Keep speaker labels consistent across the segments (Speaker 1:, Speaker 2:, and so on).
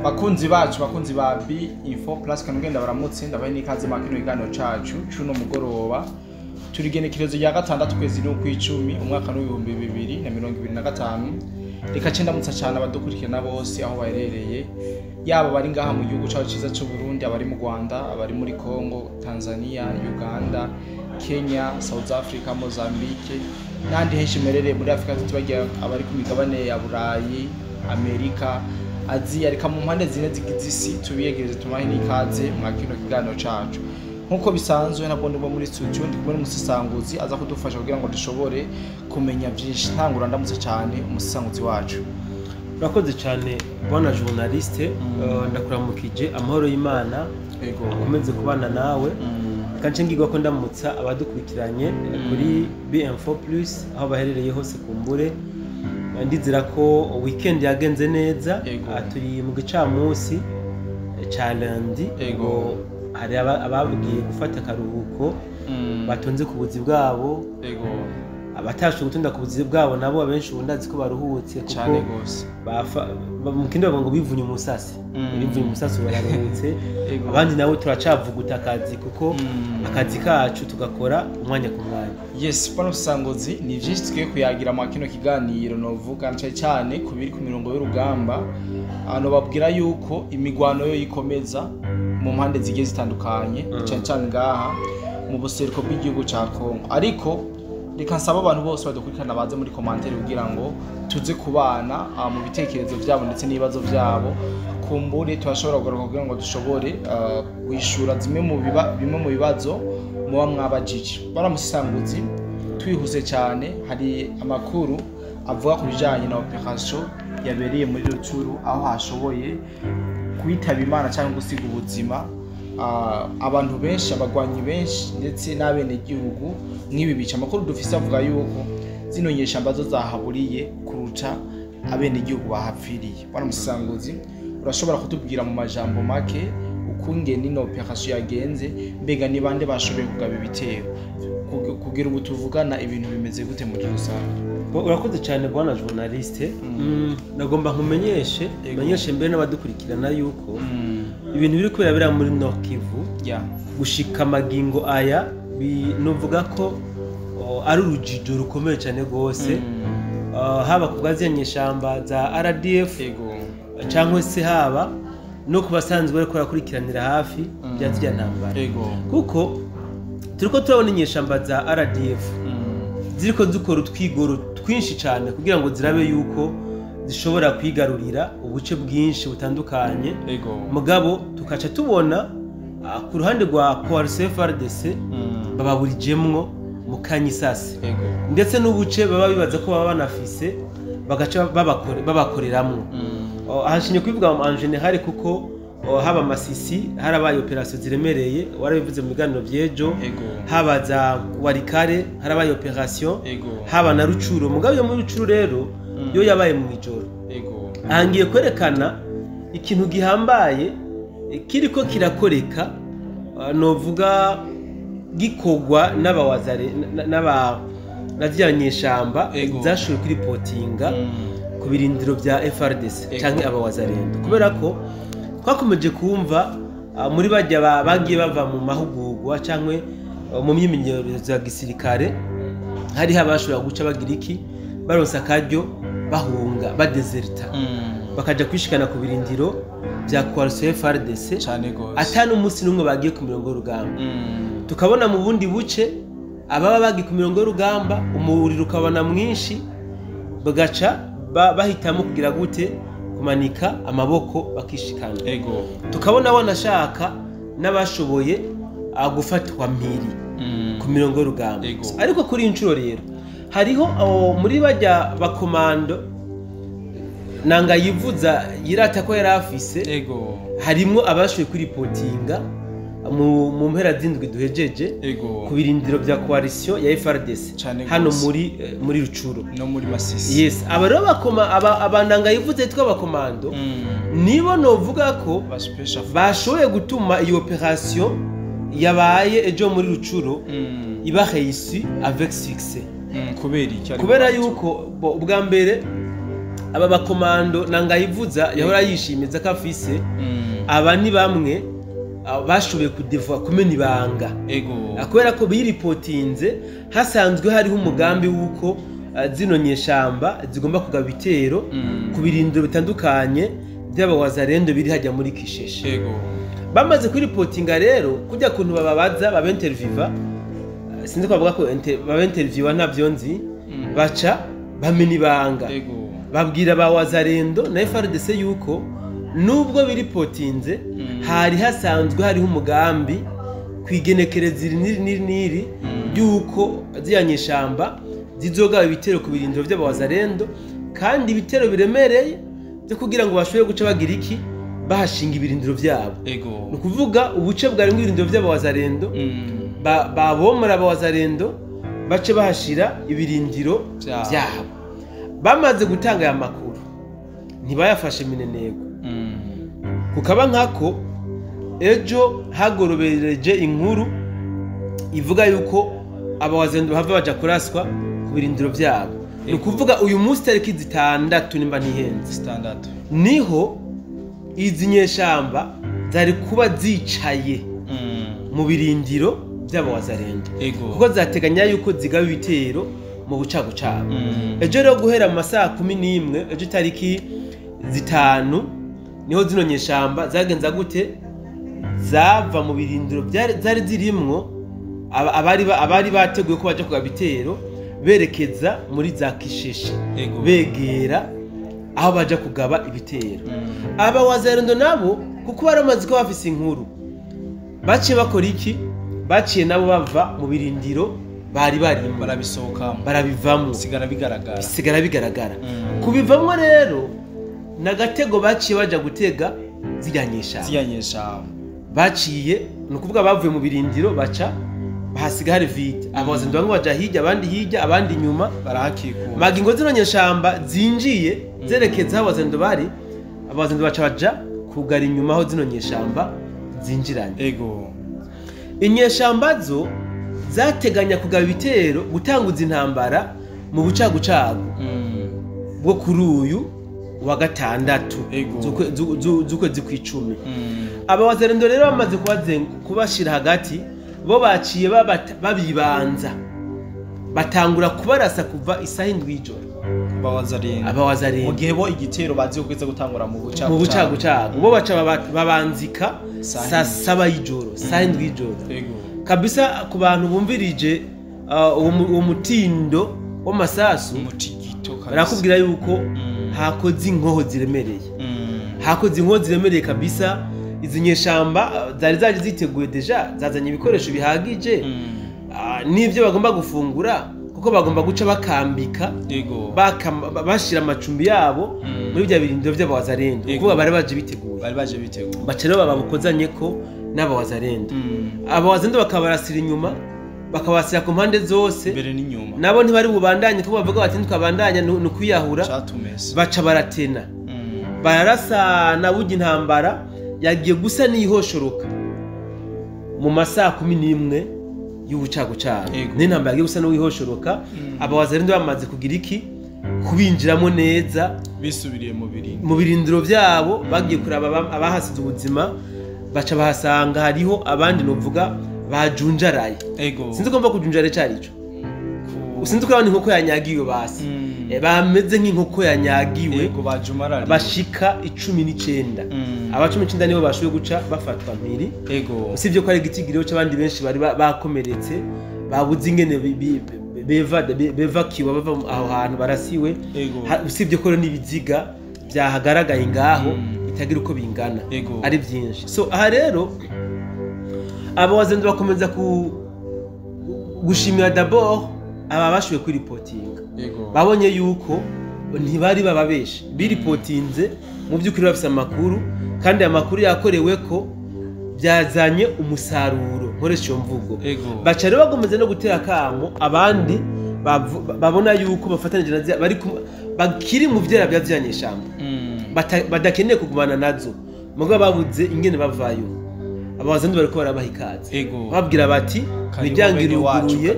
Speaker 1: bakunzi bacu bakunzi ba B-Info Plus kanugenda baramutse ndabaye nikaze makino igano cacu cuno mugoroba turi genekerezo ya gatandatu kwezi no kw'icumi umwaka w'ibihumbi 2025 reka cenda mutsa cyane abadukurikirana bose aho baherereye yaba bari ngaha mu gihugu cyacu ciza cyo Burundi abari mu Rwanda abari muri Congo Tanzania Uganda Kenya South Africa Mozambique nandi henshi merere muri Afrika tubagiye abari ku migabane ya Burayi Amerika Aziya reka mu mpande zine z'isi tubiyegereze tumahe nikaze mwakino kigano cacu nkuko bisanzwe nabwo ndimo muri studio ndi kumwe n'umusisanguzi aza kudufasha kugira ngo dushobore kumenya byinshi ntangura ndamutse cyane umusisanguzi wacu.
Speaker 2: Urakoze cyane bwana journaliste ndakuramukije amahoro y'Imana
Speaker 1: yego
Speaker 2: akomeze kubana nawe kanje ngirwa ko ndamutsa abadukurikiranye kuri B-Info Plus aho baherereye hose kumbure ndizira ko weekend yagenze neza turi mu gicamunsi ca lundi
Speaker 1: yego
Speaker 2: hari ababugiye gufata akaruhuko batonze ku buzi bwabo
Speaker 1: yego
Speaker 2: abatashe gutunda ku buzi bwabo nabo abenshi bundazi ko baruhutse
Speaker 1: cyane gose
Speaker 2: mukindi ngo bivunye umusasi bivunye umusasi bararuhutse abandi nabo turacavuguta akazi kuko akazi kacu tugakora umwanya ku mwanya.
Speaker 1: Yes pano sangozi ni byinshi twe kuyagira mu kino kiganiro novuga cyane kubiri ku mirongo y'urugamba ano babwira yuko imigwano yo yikomeza mu mpande zigiye zitandukanye cyane ngaha mu buseruko bw'igihugu ca Kongo ariko reka nsaba abantu bose badukurikirana baze muri commentaire kugira ngo tuze kubana mu bitekerezo byabo ndetse n'ibibazo byabo kumbure twashobora kugaruka kugira ngo dushobore wishura zimwe mu bibazo muba mwabajije baramusanguzi twihuse cyane hari amakuru avuga ku bijanye na operation yabereye muri Rutshuru aho hashoboye kwitaba Imana cyangwa gusiga ubuzima abantu benshi abagwanyi benshi ndetse n'abene gihugu nk'ibi bica amakuru dufise avuga yuko zino nyeshamba zo zahaburiye kuruta abene gihugu bahapfiriye. Bwana musanguzi urashobora kutubwira mu majambo make ukungene ino operation yagenze mbega ni bande bashoboye kugaba ibitero kugira ubu tuvugana ibintu bimeze gute mu gihusange?
Speaker 2: Urakoze cyane bwana journaliste nagomba nkumenyeshe mbere n'abadukurikirana yuko ibintu biri kubera muri Nord Kivu gushika magingo aya novuga ko ari urujijo rukomeye cyane gose haba kubwazanyeshamba za RDF cyangwa se haba no kubasanzwe bari kurakurikiranira hafi byazijya ntambara kuko turiko turabona inyeshamba za RDF ziriko zikora utwigoro twinshi cyane kugira ngo zirabe yuko zishobora kwigarurira ubuce bwinshi butandukanye mugabo tukaca tubona ku ruhande rwa Coalition FARDC bababurijemwo mu kanyisasi ndetse n'ubuce baba bibaza ko baba banafise bagaca babakoreramwo ahashinye kwivuga en general kuko haba Masisi harabaye operation ziremereye warabivuze mu biganiro byejo haba za Warikare harabaye operation haba na Rutshuru mugabo yo muri Rutshuru rero yo yabaye mu ijoro ahangiye kwerekana ikintu gihambaye kiriko kirakoreka novuga gikogwa n'abawazare n'abazanyeshamba zashoboye kuri reportinga ku birindiro bya FARDC canke abawazarendo kubera ko twakomeje kumva muri bajya bagiye bava mu mahugurwa canke mu myimenyerezo ya gisirikare hari habashobora guca bagira iki baronsa akaryo bahunga badeserta bakaja kwishikana ku birindiro bya Coalition FARDC atanu umunsi numwe bagiye ku mirongo y'urugamba tukabona mu bundi buce ababa bagiye ku mirongo y'urugamba umuriro ukabona mwinshi bagaca bahitamo kugira gute kumanika amaboko bakishikana tukabona wanashaka n'abashoboye gufatwa mpiri ku mirongo y'urugamba ariko kuri inshuro rero hariho muri bajya bakomando nanga yivuza yirata ko yarafise harimo abashoboye kuri reportinga mu mpera z'indwi duhejeje ku birindiro bya Coalition ya FARDC hano muri Rutshuru
Speaker 1: no muri Masisi.
Speaker 2: Yes abaro bakoma abananga yivuze twa bakomando nibo novuga ko bashoboye gutuma iyo operation yabaye ejo muri Rutshuru iba réussi avec succès
Speaker 1: kubera iki
Speaker 2: kubera yuko ubwa mbere aba bakomando nangayivuza yahora yishimiza ko afise aba ni bamwe bashoboye kudeva kumena ibanga kubera ko biripotinze hasanzwe hariho umugambi w'uko zino nyeshamba zigomba kugaba ibitero ku birindiro bitandukanye by'abawazarendo biri hajya muri Kisheshe. Bamaze kuripotinga rero kujya kuntu bababaza babenterviva, sinzi ko bavuga ko babenterviwa ntabyo nzi, baca bamena ibanga babwira abawazarendo na FARDC yuko nubwo biripotinze hari hasanzwe hariho umugambi kwigenekereza niri yuko ziyanyeshamba zizogaba ibitero ku birindiro by'abawazarendo kandi ibitero biremereye byo kugira ngo bashobore guca bagira iki bahashinga ibirindiro byabo. Ni ukuvuga ubuce bwari ng'ibirindiro by'abawazarendo babomora abawazarendo bace bahashira ibirindiro byabo. Bamaze gutanga aya makuru ntibayafashe mineneko kukaba nkako ejo hagorobereje inkuru ivuga yuko abawazarendo bava baja kuraswa ku birindiro byabo. Ni ukuvuga uyu munsi tariki 6 nimba ntihenze niho izi nyeshamba zari kuba zicaye mu birindiro by'abawazarendo kuko zateganya yuko zigaba ibitero mu bucagucagu. Ejo rero guhera mu masaha 11 ejo tariki 5 niho zino nyeshamba zagenza gute zava mu birindiro zari zirimwo abari bateguye ko baje kugaba ibitero berekeza muri za Kisheshe begera aho baje kugaba ibitero. Abawazarendo nabo kuko baramaze ko bafise inkuru baciye bakora iki baciye nabo bava mu birindiro bari
Speaker 1: barabisohokamo
Speaker 2: barabivamo sigara bigaragara kubivamo rero nagatego baciye baja gutega ziyanyeshamba baciye nukuvuga bavuye mu birindiro baca bahasiga hari vide abawazarendo bamwe baja hirya abandi hirya abandi nyuma
Speaker 1: barahakikura
Speaker 2: magingo zino nyeshamba zinjiye zerekeza aho abawazarendo bari abawazarendo baca baja kugara inyuma aho zino nyeshamba zinjiranye. Inyeshamba zo zateganya kugaba ibitero gutanguza intambara mu bucagucagu bwo kuri uyu wa 6 z'ukwezi kw'icumi. Abawazarendo rero bamaze kubashira hagati bo baciye babibanza batangura kubarasa kuva isaha 7 y'ijoro abawazarendo
Speaker 1: mu gihe bo igitero bazi kweza gutangura mu
Speaker 2: bucagucagu bo baca babanzika saa 7 y'ijoro saa 7 y'ijoro kabisa. Ku bantu bumvirije uwo mutindo w'amasasu barakubwira yuko hakoze inkoho ziremereye kabisa. Izi nyeshamba zari zaje ziteguye deja zazanye ibikoresho bihagije n'ivyo bagomba gufungura kuko bagomba guca bakambika bashira amacumbi yabo muri bya birindiro by'abawazarendo kuko bari baje biteguye baca rero bababukozanye ko n'abawazarendo abawazarendo bakabarasira inyuma bakabasira ku mpande zose nabo ntibari bubandanye kuko bavuga bati tukabandanya n'ukuyahura baca baratena bararasana burya intambara yagiye gusa nihoshoroka mu masaha 11 y'ubucagucagu n'intambara yagiye gusa nihoshoroka abawazarendo bamaze kugira iki kubinjiramo neza
Speaker 1: bisubiriye
Speaker 2: mu birindiro byabo bagiye kuraba abahasize ubuzima baca bahasanga hariho abandi novuga bajunjaraye. Sinzi ko mva kujunjara cyarico sinzi ko abantu inkoko yanyagiwe basi bameze nk'inkoko yanyagiwe bashika 19 aba 19 nibo bashoboye guca bafatwa mpiri usibye ko ari igitigiriro cy'abandi benshi bari bakomeretse babuze ingene bevakiwa bava aho hantu barasiwe usibye ko n'ibiziga byahagaragaye ngaho bitagira uko bingana ari byinshi. So aha rero abawazarendo bakomeza gushimira d'abord aba bashoboye kwiripotinga babonye yuko ntibari bababeshe biripotinze mu by'ukuri bafite amakuru kandi aya makuru yakorewe ko byazanye umusaruro nkoresha iyo mvugo. Baca rero bagomeze no gutera akamo abandi babona yuko bafatanyije na bari bakiri mu vyera bya vyanyeshamba badakeneye kugumana nazo mugo babuze ingene bavayo. Abawazarendo bariko barabaha ikaze babwira bati nijyangira uguruye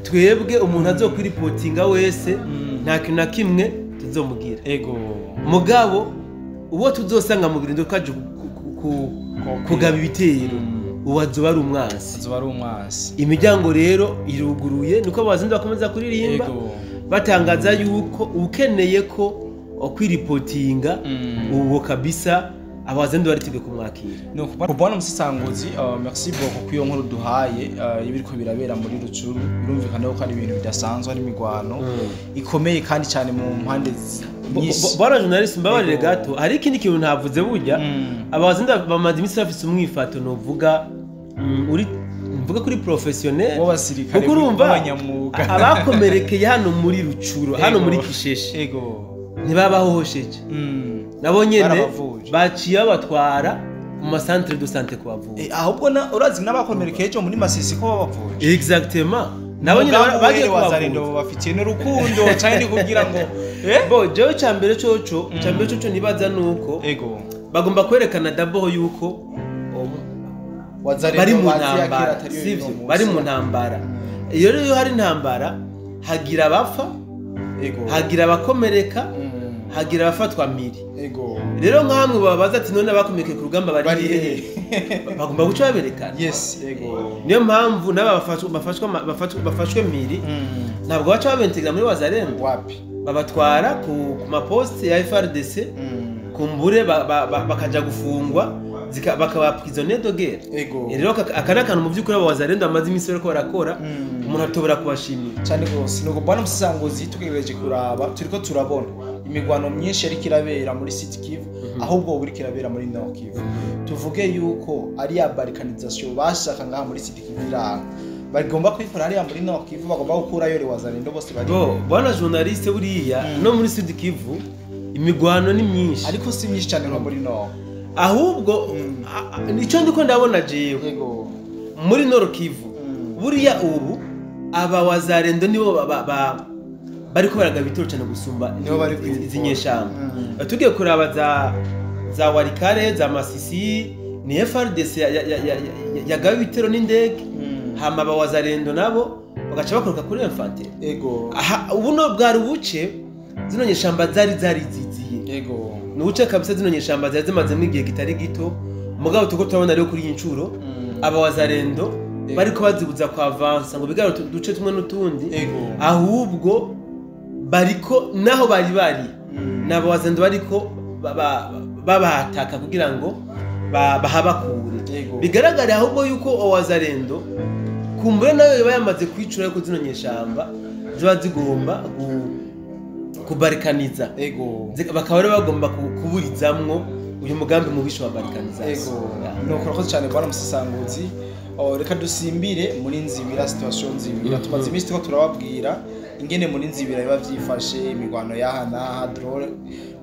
Speaker 2: twebwe umuntu azokwiripotinga wese nta kintu na kimwe tuzomugira
Speaker 1: ego
Speaker 2: mugabo uwo tuzosanga mu birindiro twaje kugaba ibitero uwo azoba ari umwansi imiryango rero iruguruye niko abazindi bakomeza kuririmba batangaza yuko ukeneye ko kwiripotinga uwo kabisa abazindi baritige kumwakira
Speaker 1: nuko bwana Musesangozi merci beaucoup kuyo nkuru duhaye ibiriko birabera muri Rucuru birumvikana ko ari ibintu bidasanzwe ari imigwano ikomeye kandi cyane mu mpande
Speaker 2: bwana journalist mbabarire gato hari ikindi kintu ntavuze burya abazindi bamaze imisi bafise umwifato no vuga mvuga kuri professionnel
Speaker 1: w'abasirikare
Speaker 2: b'abanyamuga abakomerekeye hano muri Rucuru hano muri Kisheshe
Speaker 1: ego
Speaker 2: ntibabahohosheje nabo nyene baciye batwara mu masantre de santé ko bavuye
Speaker 1: ahubwo urazi n'abakomerekeye cyo muri Masisi ko babavuje
Speaker 2: exactement nabo nyene bagiye
Speaker 1: kubazarindo bafitiye n'urukundo cyane kugira ngo
Speaker 2: bo jewe cyambere coco nibaza nuko
Speaker 1: ego
Speaker 2: bagomba kwerekana d'abord yuko bari mu ntambara sivyo bari mu ntambara iyo rero hari intambara hagira abapfa hagira abakomereka hagira abafatwa miri rero nkamwe babaza ati none abakomereke ku rugamba bari hehe bagomba guca baberekana niyo mpamvu naba bafashwe miri ntabwo baca babentegra muri wazarembo babatwara ku maposte ya FRDC kumbure bakaja gufungwa bakaba prisonnier de guerre rero akana kantu mu byukuri abazarendo amaze iminsi bariko barakora umuntu atobora kubashimira
Speaker 1: cyane gose nuko bwana Musesangozi tugereje kuraba turiko turabona imigwano myinshi yari kirabera muri Sud Kivu ahubwo buri kirabera muri Nord Kivu tuvuge yuko ari ya balkanisation bashaka ngaha muri Sud Kivu iranga bagomba kwikora ari ya muri Nord Kivu bagomba gukura yo wazarendo bose bari
Speaker 2: bwana journaliste buriya no muri Sud Kivu imigwano ni myinshi
Speaker 1: ariko si myinshi cyane nko muri Nord
Speaker 2: ahubwo nicyo ndiko ndabona jewe muri Nord Kivu buriya ubu aba wazarendo nibo bariko baraga bitoro cyane gusumba izi nyeshamba tugiye kuraba za Warikare za Masisi ni FRDC yagabe bitero n'indege hama aba wazarendo nabo bagaca bakoroka kuri infantile ubu no bwari ubuce zino nyeshamba zari ziziye nuce kabisa zino nyeshamba zari zimazemo igihe kitari gito mugabo tuko turabona rero kuri incuro aba wazarendo bariko bazibuza kwa avansa ngo bigaro duce tumwe n'utundi ahubwo bariko naho bari nabo wazarendo bariko babataka kugira ngo bahabakure bigaragara ahubwo yuko wazarendo kumbure nayo bayamaze kwicura ko zino nyeshamba ziba zigomba kubarikaniza bakaba rero bagomba kuburizamwo uyu mugambi mubisho wa barikanisation
Speaker 1: nuko rakoze cyane bwana Musesangozi reka dusimbire muri nzibira situation nzibira tumaze iminsi ko turababwira ingene muri nzibira biba vyifashe imigwano yahana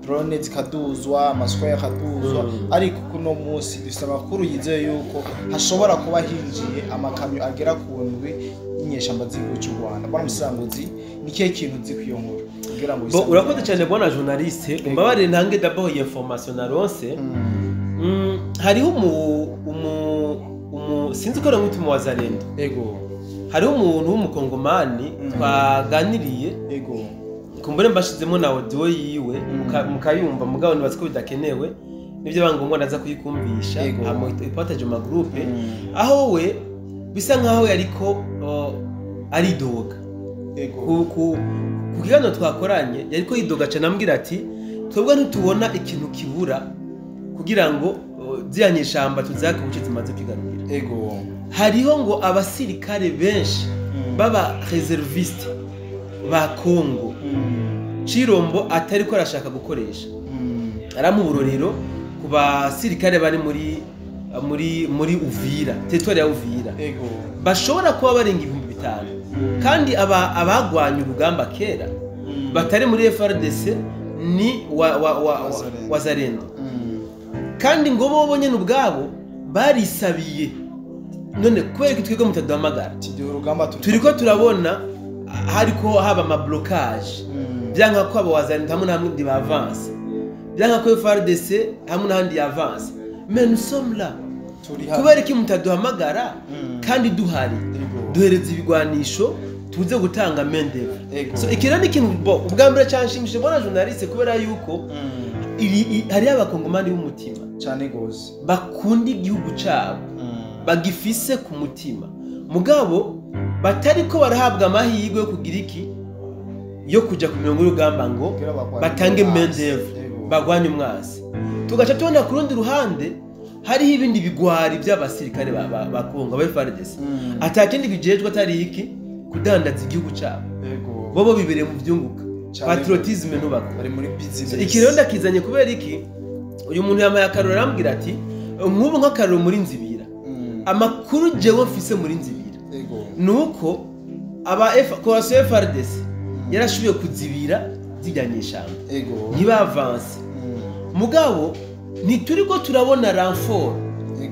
Speaker 1: drone zikaduzwa amasoko yakaduzwa ariko kuno munsi dufite amakuru yizeye yuko hashobora kuba hinjiye amakamyo agera ku ndwi inyeshamba z'igihugu cy'u Rwanda bwana Musesangozi nikihe kintu uzi kwiyonkora kugira ngo
Speaker 2: urakoze cyane bwana journaliste umbabarire ntange d'abord iyi information naronse hariho sinzi ko ari mu wazarendo hariho umuntu w'umukongomani twaganiriye kumbure mbashizemo na audio yiwe mukayumva mugabo nibaze ko bidakenewe nibyo bangombwa naza kuyikumvisha amo ipotage ma groupe aho we bisa nkaho yariko ari doga ku kigano twakoranye yariko yidoga cyane ambwira ati twebwe ntitubona ikintu kibura kugira ngo ziyanyeshamba tuzake ubuce zimaze kwigarurira hariho ngo abasirikare benshi baba reserviste ba Kongo Chirombo atari ko arashaka gukoresha aramuburorero ku basirikare bari muri Uvira territoire ya Uvira bashobora kuba barenga 5,000 kandi abagwanya urugamba kera batari muri FRDC ni wazarendo kandi ngo bo nyene ubwabo barisabiye none kubera kitwego mutaduhamagara turiko turabona hariko haba ama blocage byanka ko abo wazarendo hamwe na hamwe ndi avance byanka ko FRDC hamwe na handi avance mais nous sommes là kubera ki mutaduhamagara kandi duhari duhereza ibigwanisho tuze gutanga main d'œuvre. So ikira ni kintu ubwa mbere cyanshimishije bona journaliste kubera yuko hari abakongomani b'umutima
Speaker 1: cyane gose
Speaker 2: bakunda igihugu cyabo bagifise ku mutima mugabo batariko barahabwa amahirwe yo kugira iki yo kuja ku mirongo y'urugamba ngo batange main d'œuvre bagwanye umwasi tugaca tubona ku rundi ruhande hariho ibindi bigwari by'abasirikare ba Kongo ba FARDC atakindi bijejwe atari iki kudandaza igihugu cyabo bobo bibereye mu byunguka patriotisme nubako
Speaker 1: bari muri business
Speaker 2: ikironda kizanye kubera iki uyu muntu yamaye akaroro arambwira ati nk'ubu nk'akaroro muri Nzibira amakuru jewe mfise muri Nzibira nuko aba coalition FARDC yarashubiye kuzibira zijyanyishamba ntibavanse mugabo ntituriko turabona renfort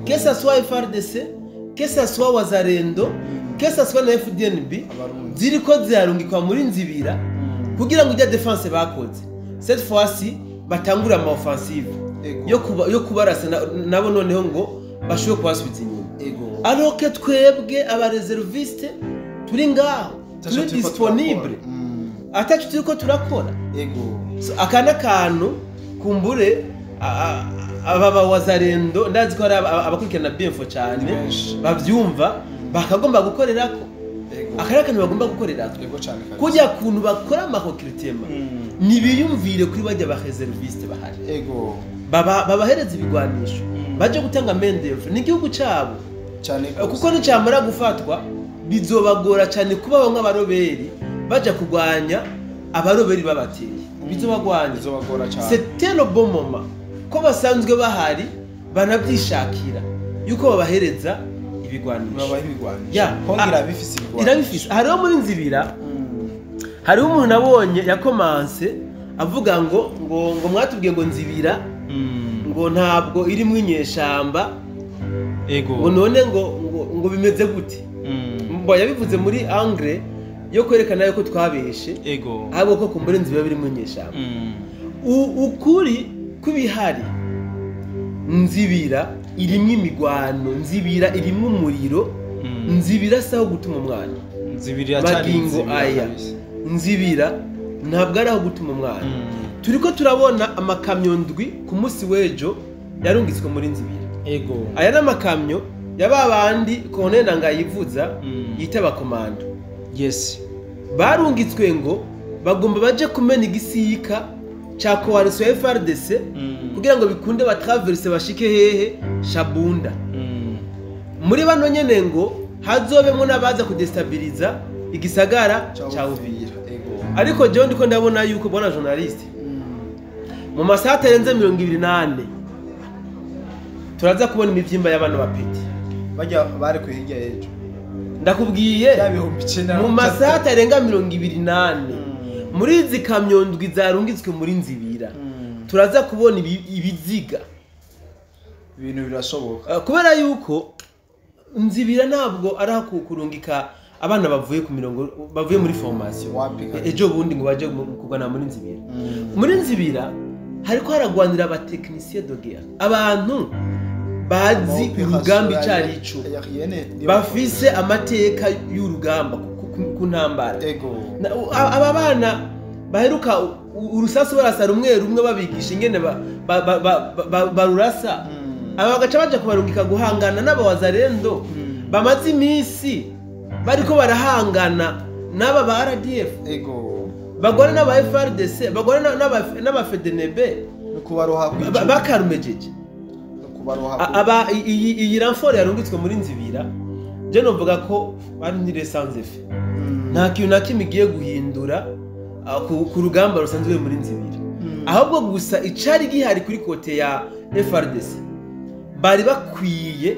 Speaker 2: que ça soit FARDC que ça soit Wazalendo que ça soit na FDNB ziriko zirarungikwa muri Nzibira kugira ngo ijya defense bakoze cette fois-ci batangura ama offensive yo kubarasa nabo noneho ngo bashobore kubasubiza inyuma alors que twebwe aba reserviste turi ngaho turi disponible atacu turiko turakora akana kantu kumbure aba Wazalendo ndazi ko ari abakurikirana BMFO cyane bavyumva bakagomba gukorerako akara kantu bagomba gukorerako kujya kuntu bakora amahokritema nibiyumvire kuri bajya ba reserviste bahari babahereza ibigwanisho baje gutanga main d'œuvre n'igihugu cyabo
Speaker 1: cyane
Speaker 2: kuko nicamara gufatwa bizobagora cyane kuba bamwe abaroberi baje kugwanya abaroberi babateye bizobagwanya
Speaker 1: cyane
Speaker 2: c'était le bon moment ko basanzwe bahari banabyishakira yuko babahereza ibigwanisho
Speaker 1: kongira bifise ibigwanisho
Speaker 2: irabifise hariho muri Nzibira hariho umuntu nabonye yakomanse avuga ngo mwatubwiye ngo Nzibira ngo ntabwo iri mu inyeshamba ngo none ngo bimeze gute mbo yabivuze muri anglais yo kwerekana yuko twabeshe ahubwo ko kumbure Nzibira biri mu inyeshamba ukuri kubihari Nzibira irimwe imigwano Nzibira irimwe umuriro Nzibira saho gutuma umwana
Speaker 1: Nzibira
Speaker 2: magingo aya Nzibira ntabwo ari aho gutuma umwana turiko turabona amakamyo ndwi ku munsi wejo yarungitswe muri Nzibira aya n'amakamyo yababandi Colonel Ngayivuza yitaba komando barungitswe ngo bagomba baje kumena igisika cha coalition FARDC kugira ngo bikunde batraverse bashike hehe Shabunda muri bano nyene ngo hazobemwe nabaza kudestabiliza igisagara cha Uvira ariko je ndiko ndabona yuko bona journaliste mu masaha arenze 28 turaza kubona imivyimba y'abantu bapeti
Speaker 1: bajya bari kuhirya ejo
Speaker 2: ndakubwiye mu masaha arenga 28 muri izi kamyo ndwi zarungitswe muri Nzibira turaza kubona ibiziga
Speaker 1: ibintu birashoboka
Speaker 2: kubera yuko Nzibira ntabwo ari kurungika abana bavuye ku mirongo bavuye muri formation ejo bundi ngo baje kugana muri Nzibira muri Nzibira hariko haragwanira aba technicien de guerre abantu bazi urugamba icari ico bafise amateka y'urugamba ku ntambara aba bana baheruka urusasu barasa rumwe babigisha ingene barurasa aba bagaca baje kubarungika guhangana n'aba Wazalendo bamaze imisi bariko barahangana n'aba ba RDF bagore n'aba FARDC bagore n'aba FDNB
Speaker 1: kubaroha
Speaker 2: bakarumejeje aba iyi renfort yarungitswe muri Nzibira je novuga ko bari ndire sans effet nta kintu nakimigiye guhindura ku rugamba rusanzwe muri Nzibira ahubwo gusa icari gihari kuri kote ya FARDC bari bakwiye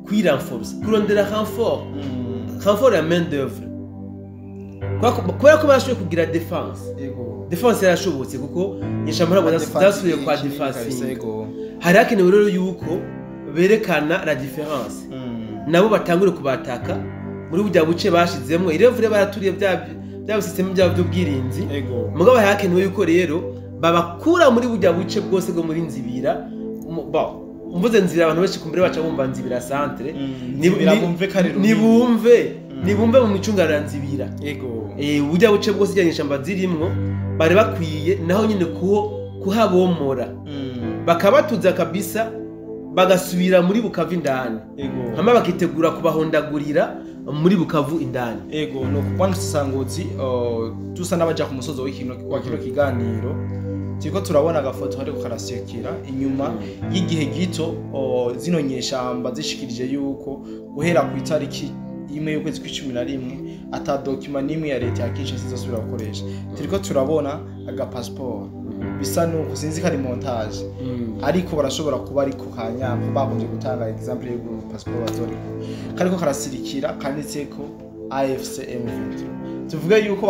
Speaker 2: kwirenforce kurondera renfort ya main d'œuvre kubera ko barashoboye kugira defense yarashobotse kuko nyishamura ngo zasubiye kwa defense hari hakenewe rero yuko berekana la différence nabo batangure kubataka muri bujya buce bashizemwe irevure baraturiye bya system byabo by'ubwirinzi mugabo hakenewe yuko rero babakura muri bujya buce bwose bwo muri Nzibira mvuze nzira abantu benshi kumbere baca bumva nzibira centre nibumve mu micungarara nzibira
Speaker 1: yego
Speaker 2: ujya buce bwose ijyanye ishamba zirimwo bari bakwiye naho nyine kuhabomora bakabatuza kabisa bagasubira muri Bukavu indani hama bakitegura kubahondagurira muri Bukavu indani
Speaker 1: ego no kwanza Sangotsi tusa nabaja ku musozo wa kino kiganiro Tiko turabona agafoto hari karasekera inyuma y'igihe gito zino nyeshamba zishikirije yuko guhera ku itariki imwe y'ukwezi kwa 11 ata document nimwe ya leta ya Kinshasa izosubira gukoresha. Turiko turabona aga passport bisa nuko sinzi kari montage ariko barashobora kuba ariko kanyambo bakunze gutanga example yo passport bazoriko kariko karasirikira kanditseko AFCM tuvuge yuko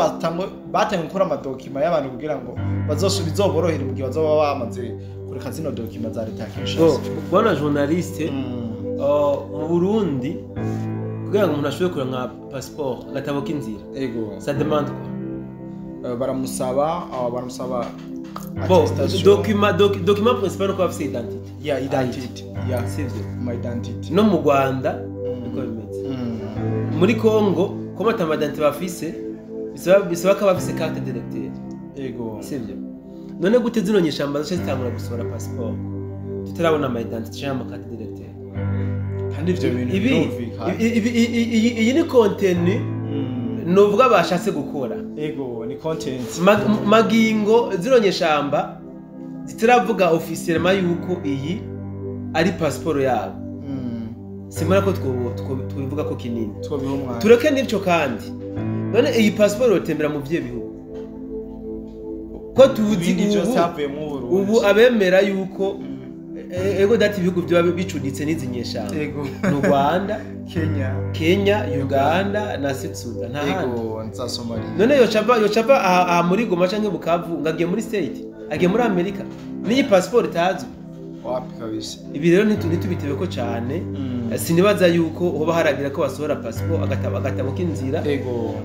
Speaker 1: batangiye gukora amadokima y'abantu kugira ngo bizoborohere mu gihe bazoba bamaze kureka zino dokima za leta ya Kinshasa.
Speaker 2: Bwana journaliste mu Burundi kugira ngo umuntu ashobore kuronka passport agatabo k'inzira
Speaker 1: ego
Speaker 2: ça demande quoi
Speaker 1: baramusaba
Speaker 2: document principal ko afise identity c'est
Speaker 1: my identity
Speaker 2: no mu Rwanda niko bimeze muri Congo koma tamadante bafise bisaba ko bafise carte d'électeur
Speaker 1: ego
Speaker 2: sivyo none gute zino nyishamba zace zitangura gusora passport tutarabona ama identity cyangwa carte d'électeur
Speaker 1: kandi ivyo bintu birumvikana
Speaker 2: iyi ni content novuga bashatse gukora
Speaker 1: ego ni content
Speaker 2: magingo zino nyishamba zitaravuga officiellement yuko iyi ari passport yabo simara ko twivuga ko kinini tureke n'icyo kandi none iyi passport yotembera mu bye bihugu ko tuzi ubu abemera yuko ego dati ibihugu byo bicuditse n'izinyeshamba
Speaker 1: ego
Speaker 2: n'u Rwanda Kenya Uganda na Sudan
Speaker 1: ego nza Somalia
Speaker 2: none yochapa muri Goma canke Bukavu ngagiye muri state agiye muri America ni passport tazo
Speaker 1: wapi kabisa
Speaker 2: ibi rero ntitubitewe ko cyane sinibaza yuko hoba haragira ko basohora passport agatabo k'inzira
Speaker 1: ego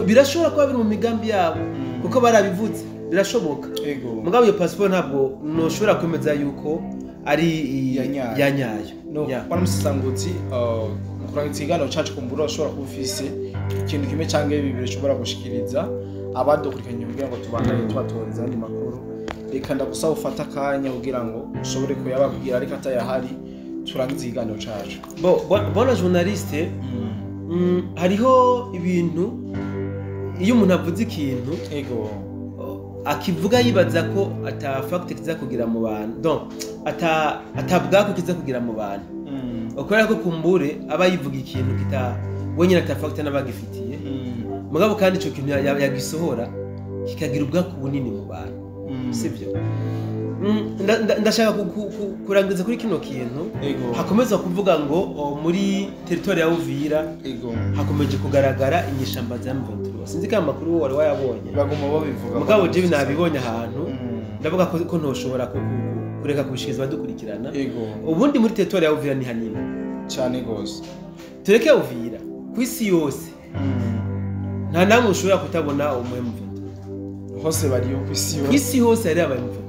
Speaker 2: birashobora kuba biri mu migambi yabo kuko barabivuze birashoboka
Speaker 1: ego
Speaker 2: mugabo iyo passport ntabwo noshobora kwemeza yuko ari yanyayo
Speaker 1: no bwana Sangotsi kuranga itsigano cacu kumbura ushobora kufise ikintu kimwe canke bibiri ushobora gushikiriza abadukurikanye kugira ngo tubandanye twatoreza andi makuru reka ndagusaba ufata akanya kugira ngo ushobore kuyababwira ariko atayahari turangize ikiganiro cacu
Speaker 2: bona journaliste hariho ibintu iyo umuntu avuze ikintu
Speaker 1: ego
Speaker 2: akivuga yibaza ko ata fact kiza kugira mu bantu donc atabwa ko kiza kugira mu bantu okora ko kumbure aba yivuga ikintu wenyine ata fact n'abagifitiye mugabo kandi ico kintu yagisohora kikagira ubwako bunini mu bantu sivyo ndashaka kurangiza kuri kino kintu hakomeza kuvuga ngo muri territoire ya Uvira hakomeje kugaragara inyeshamba za M23 sinzi ko amakuru wari wayabonye
Speaker 1: baguma babivuga
Speaker 2: mugabo je binabibonye ahantu ndavuga ko ntoshobora kureka kubishikizwa dukurikirana ubundi muri territoire ya Uvira ni hanini
Speaker 1: cyane gose
Speaker 2: tureke Uvira kwisi yose nta namwe ushobora kutabona M23
Speaker 1: hose bariyo
Speaker 2: kwisi hose ari abantu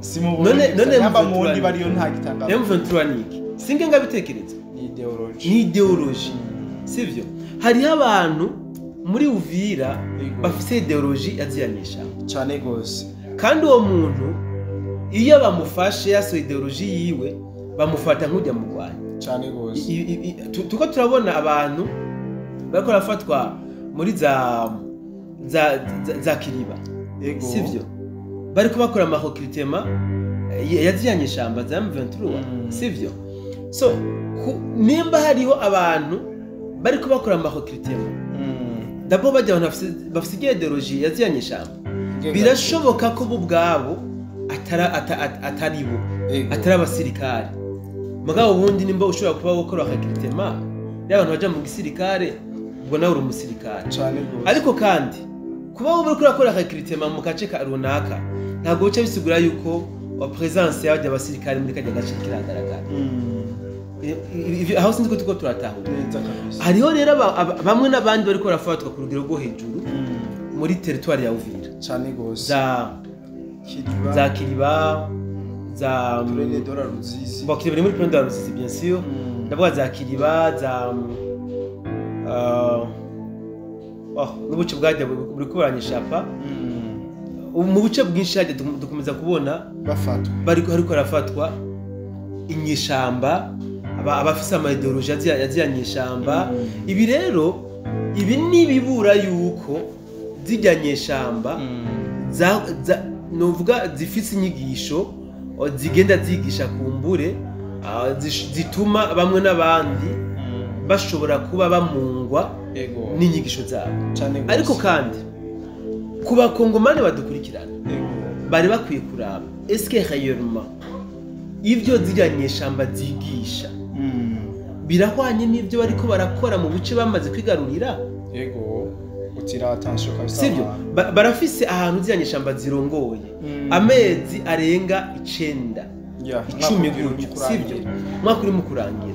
Speaker 1: none yamba mundi bariyo nta gitangaro
Speaker 2: M23 niki singe ngabitekereza ni ideology sivyo hari abantu muri Uvira bafise ideology yaziyanisha
Speaker 1: cyane gose
Speaker 2: kandi uwo muntu iyo bamufashe yaso ideology yiwe bamufata nk'ujya mu Rwanda
Speaker 1: cyane gose
Speaker 2: tuko turabona abantu bariko rafatwa muri za Kiriba sivyo bariko bakora amahokritema yaziyanye ishamba za M23 sivyo so nimba hariho abantu bariko bakora amahokritema dabo bajya bafise ideology yaziyanye ishamba birashoboka ko bo bwabo atari bo atari abasirikare mugabo ubundi nimba ushobora kuba gukora ahokritema y'abantu baje mu gisirikare ubwo nawe uri umusirikare ariko kandi kuba wowe uriko urakora recruitment mu gace ka runaka ntabwo bice bisigura yuko presence y'abajya abasirikare muri kajya gace kiragaragara aho sinzi ko tuko turatahura hariho rero bamwe n'abandi bariko barafatwa ku rugero rwo hejuru muri territoire ya Uvira
Speaker 1: cyane gose
Speaker 2: za Kiriba za
Speaker 1: Plaine de la Ruzizi.
Speaker 2: Bon, qui est muri Plaine de la Ruzizi bien sûr. Ndavuga za Kiriba za n'ubuce bwajya buri kubaranyishapa. Mu buce bwinshi hajya dukomeza kubona
Speaker 1: bafatwa
Speaker 2: hariko rafatwa inyishamba abafise ama ideologie yaziyanyishamba. Ibi rero ibi nibibura yuko zijyanyeshamba novuga zifise inyigisho zigenda zigisha kumbure zituma bamwe n'abandi bashobora kuba bamungwa n'inyigisho zabo. Ariko kandi ku bakongomani badukurikirana bari bakwiye kuraba eske réellement ivyo zijyanyeshamba zigisha birahwanye n'ivyo bariko barakora mu buce bamaze kwigarurira.
Speaker 1: Utira attention kabisa.
Speaker 2: Sivyo barafise ahantu zijyanyeshamba zirongoye amezi arenga 9 10 gutyo. Sivyo mwaka uri mu kurangira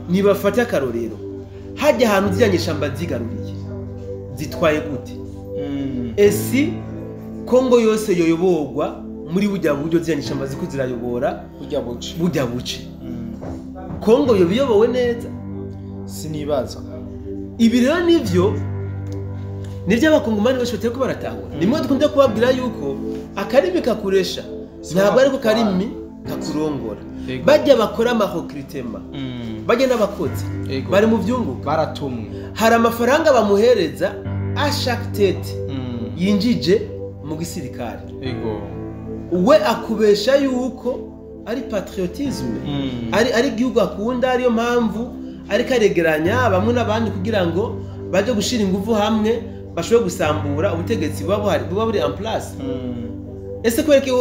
Speaker 2: nibafata akarorero hajya ahantu zijyanyeshamba zigaruriye zitwaye gute? Esi Kongo yose yoyoborwa muri bujya buryo zijyanyeshamba ziko zirayobora bujya buce. Kongo yobiyobowe neza
Speaker 1: sinibaza.
Speaker 2: Ibi rero nivyo abakongomani bose bateye ko baratangura. Nimwe dukunda kubabwira yuko akarimi kakuresha ntabwo ariko karimi kakurongora. Bajya bakora amahokritema bajya n'abakozi bari mu byunguka
Speaker 1: baratumwe, hari
Speaker 2: amafaranga bamuhereza a chaque tete yinjije mu gisirikare. We akubesha yuko ari patriotisme, ari igihugu akunda, ariyo mpamvu ariko aregeranya bamwe n'abandi kugira ngo baje gushira ingufu hamwe bashobora gusambura ubutegetsi buba buri en place. Ese kwereka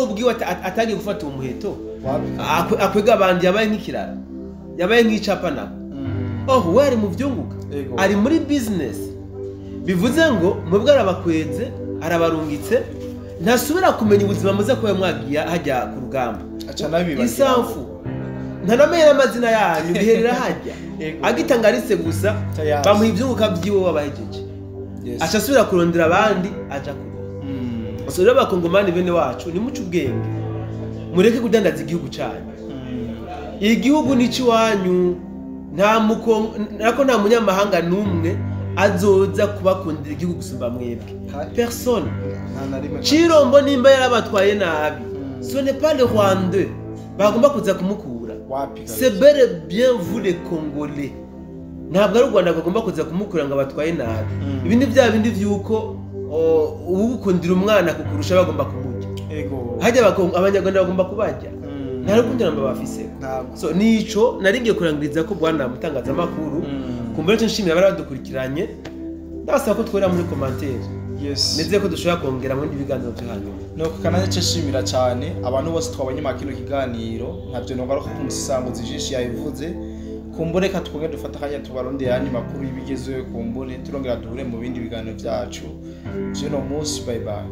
Speaker 2: ubwiwe atagiye gufata umuheto akwega abandi yabaye nk'ikirara yabaye nk'icapa nako. We ari mu byunguka, ari muri business, bivuze ngo mwebwe arabakweze arabarungitse ntasubira kumenya ubuzima muze kuba mwagiye hajya ku rugamba isanfu ntanamenye amazina yanyu biherera hajya agitangaritse gusa bamuha ibyunguka byiwe wabahejeje ashasubira kurondera abandi aja kure. So rero abakongomani bene wacu ni mucu ubwenge mureke kudandaza igihugu cyanyu. Igihugu ni ciwanyu, nta munyamahanga numwe azoza kubakundira igihugu gusumba mwebwe. Personne. Chirombo nimba yarabatwaye nabi, ce n'est pas le Rwandais bagomba kuza kumukura. C'est bel et bien vous les Congolais. Ntabwo ari u Rwanda bagomba kuza kumukura ngo abatwaye nabi. Ibi ni bya bindi vyuko ubukundira umwana kukurusha bagomba kumujya. Hajya abanyarwanda bagomba kubajya. Ntari kundira mba bafise. So nico naringiye kurangiriza ko Bwana mutangaza makuru kumbere cyo nshimira bari badukurikiranye. Ndasaba ko twera muri commentaire. Neze ko dushobora kongera mu biganiro byo hano.
Speaker 1: No kananye cyo shimira cyane abantu bose twabanye makino kiganiro ntavyo nongaruka ku musisango zijishi yayivuze. Kumbure ka twonge dufata kanya tubaronde yani makuru y'ibigezweho kumbure turongera duhure mu bindi biganiro byacu. Jeno musi bye bye.